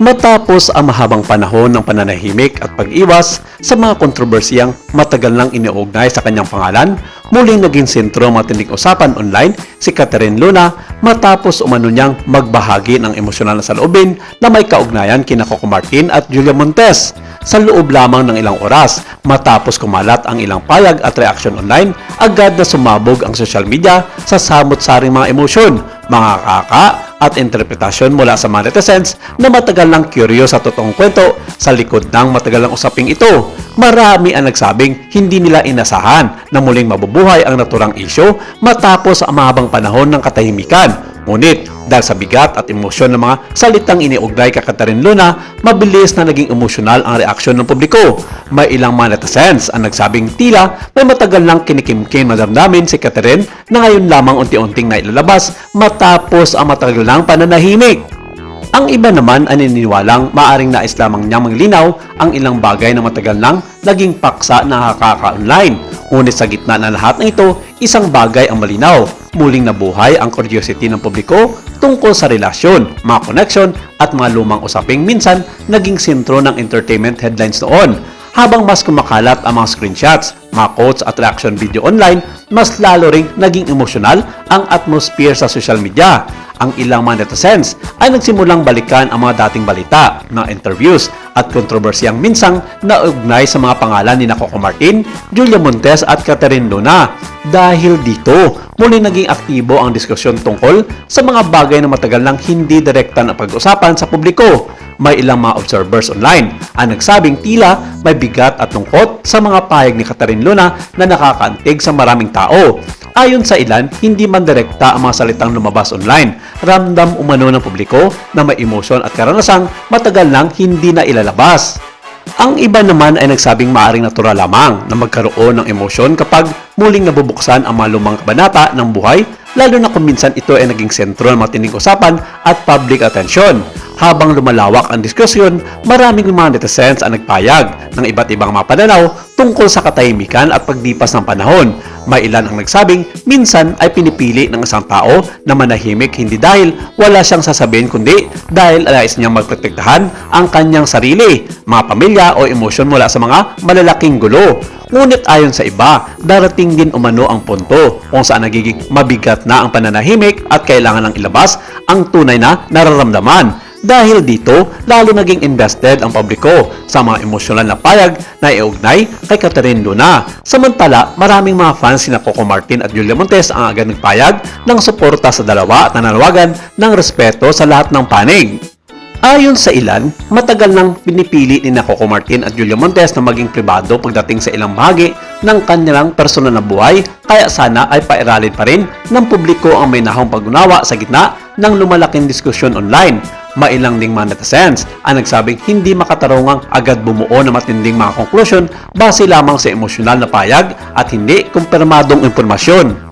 Matapos ang mahabang panahon ng pananahimik at pag-iwas sa mga kontrobersiyang matagal nang iniugnay sa kanyang pangalan, muling naging sentro ng matinding usapan online si Catherine Luna matapos umano niyang magbahagi ng emosyonal na saloobin na may kaugnayan kina Coco Martin at Julia Montes. Sa loob lamang ng ilang oras, matapos kumalat ang ilang payag at reaksyon online, agad na sumabog ang social media sa samot-saring mga emosyon, mga kaka at interpretasyon mula sa mga netizens na matagal lang curious sa totoong kwento sa likod ng matagal lang usaping ito. Marami ang nagsabing hindi nila inasahan na muling mabubuhay ang naturang isyo matapos ang mahabang panahon ng katahimikan. Ngunit dahil sa bigat at emosyon ng mga salitang iniugnay kay Catherine Luna, mabilis na naging emosyonal ang reaksyon ng publiko. May ilang mga netizens ang nagsabing tila may matagal lang kinikimkim na damdamin si Catherine na ngayon lamang unti-unting nailalabas matapos ang matagal lang pananahimik. Ang iba naman ay naniniwalang maaring nais lamang niyang maglinaw ang ilang bagay na matagal nang naging paksa na nakaka-online. Ngunit sa gitna ng lahat ng ito, isang bagay ang malinaw. Muling nabuhay ang curiosity ng publiko tungkol sa relasyon, mga connection at mga lumang usaping minsan naging sentro ng entertainment headlines noon. Habang mas kumakalat ang mga screenshots, mga quotes at reaction video online, mas lalo ring naging emosyonal ang atmosphere sa social media. Ang ilang mga netizens ay nagsimulang balikan ang mga dating balita, mga interviews at kontrobersiyang minsang naugnay sa mga pangalan ni Coco Martin, Julia Montes at Catherine Luna. Dahil dito, muli naging aktibo ang diskusyon tungkol sa mga bagay na matagal nang hindi direkta na pag-usapan sa publiko. May ilang mga observers online ang nagsabing tila may bigat at lungkot sa mga pahayag ni Catherine Luna na nakakaantig sa maraming tao. Ayon sa ilan, hindi man direkta ang mga salitang lumabas online. Ramdam umano ng publiko na may emosyon at karanasang matagal nang hindi na ilalabas. Ang iba naman ay nagsabing maaring natural lamang na magkaroon ng emosyon kapag muling nabubuksan ang mga lumang kabanata ng buhay, lalo na kung minsan ito ay naging sentro ng matinding usapan at public attention. Habang lumalawak ang diskusyon, maraming mga netizens ang nagpayag ng iba't ibang mga pananaw tungkol sa katahimikan at pagdipas ng panahon. May ilan ang nagsabing minsan ay pinipili ng isang tao na manahimik hindi dahil wala siyang sasabihin kundi dahil nais niyang magprotektahan ang kanyang sarili, mga pamilya o emosyon mula sa mga malalaking gulo. Ngunit ayon sa iba, darating din umano ang punto kung saan nagiging mabigat na ang pananahimik at kailangan ng ilabas ang tunay na nararamdaman. Dahil dito, lalo naging invested ang publiko sa mga emosyonal na payag na iugnay kay Catherine Luna. Samantala, maraming mga fans sina Coco Martin at Julia Montes ang agad nagpayag ng suporta sa dalawa at nananawagan ng respeto sa lahat ng panig. Ayon sa ilan, matagal nang pinipili ni Coco Martin at Julia Montes na maging pribado pagdating sa ilang bahagi ng kanilang personal na buhay, kaya sana ay pairalin pa rin ng publiko ang may nahong pag-unawa sa gitna ng lumalaking diskusyon online. Mailang ding mga netizens ang nagsabing hindi makatarungang agad bumuo na matinding mga konklusyon base lamang sa emosyonal na payag at hindi kumpirmadong impormasyon.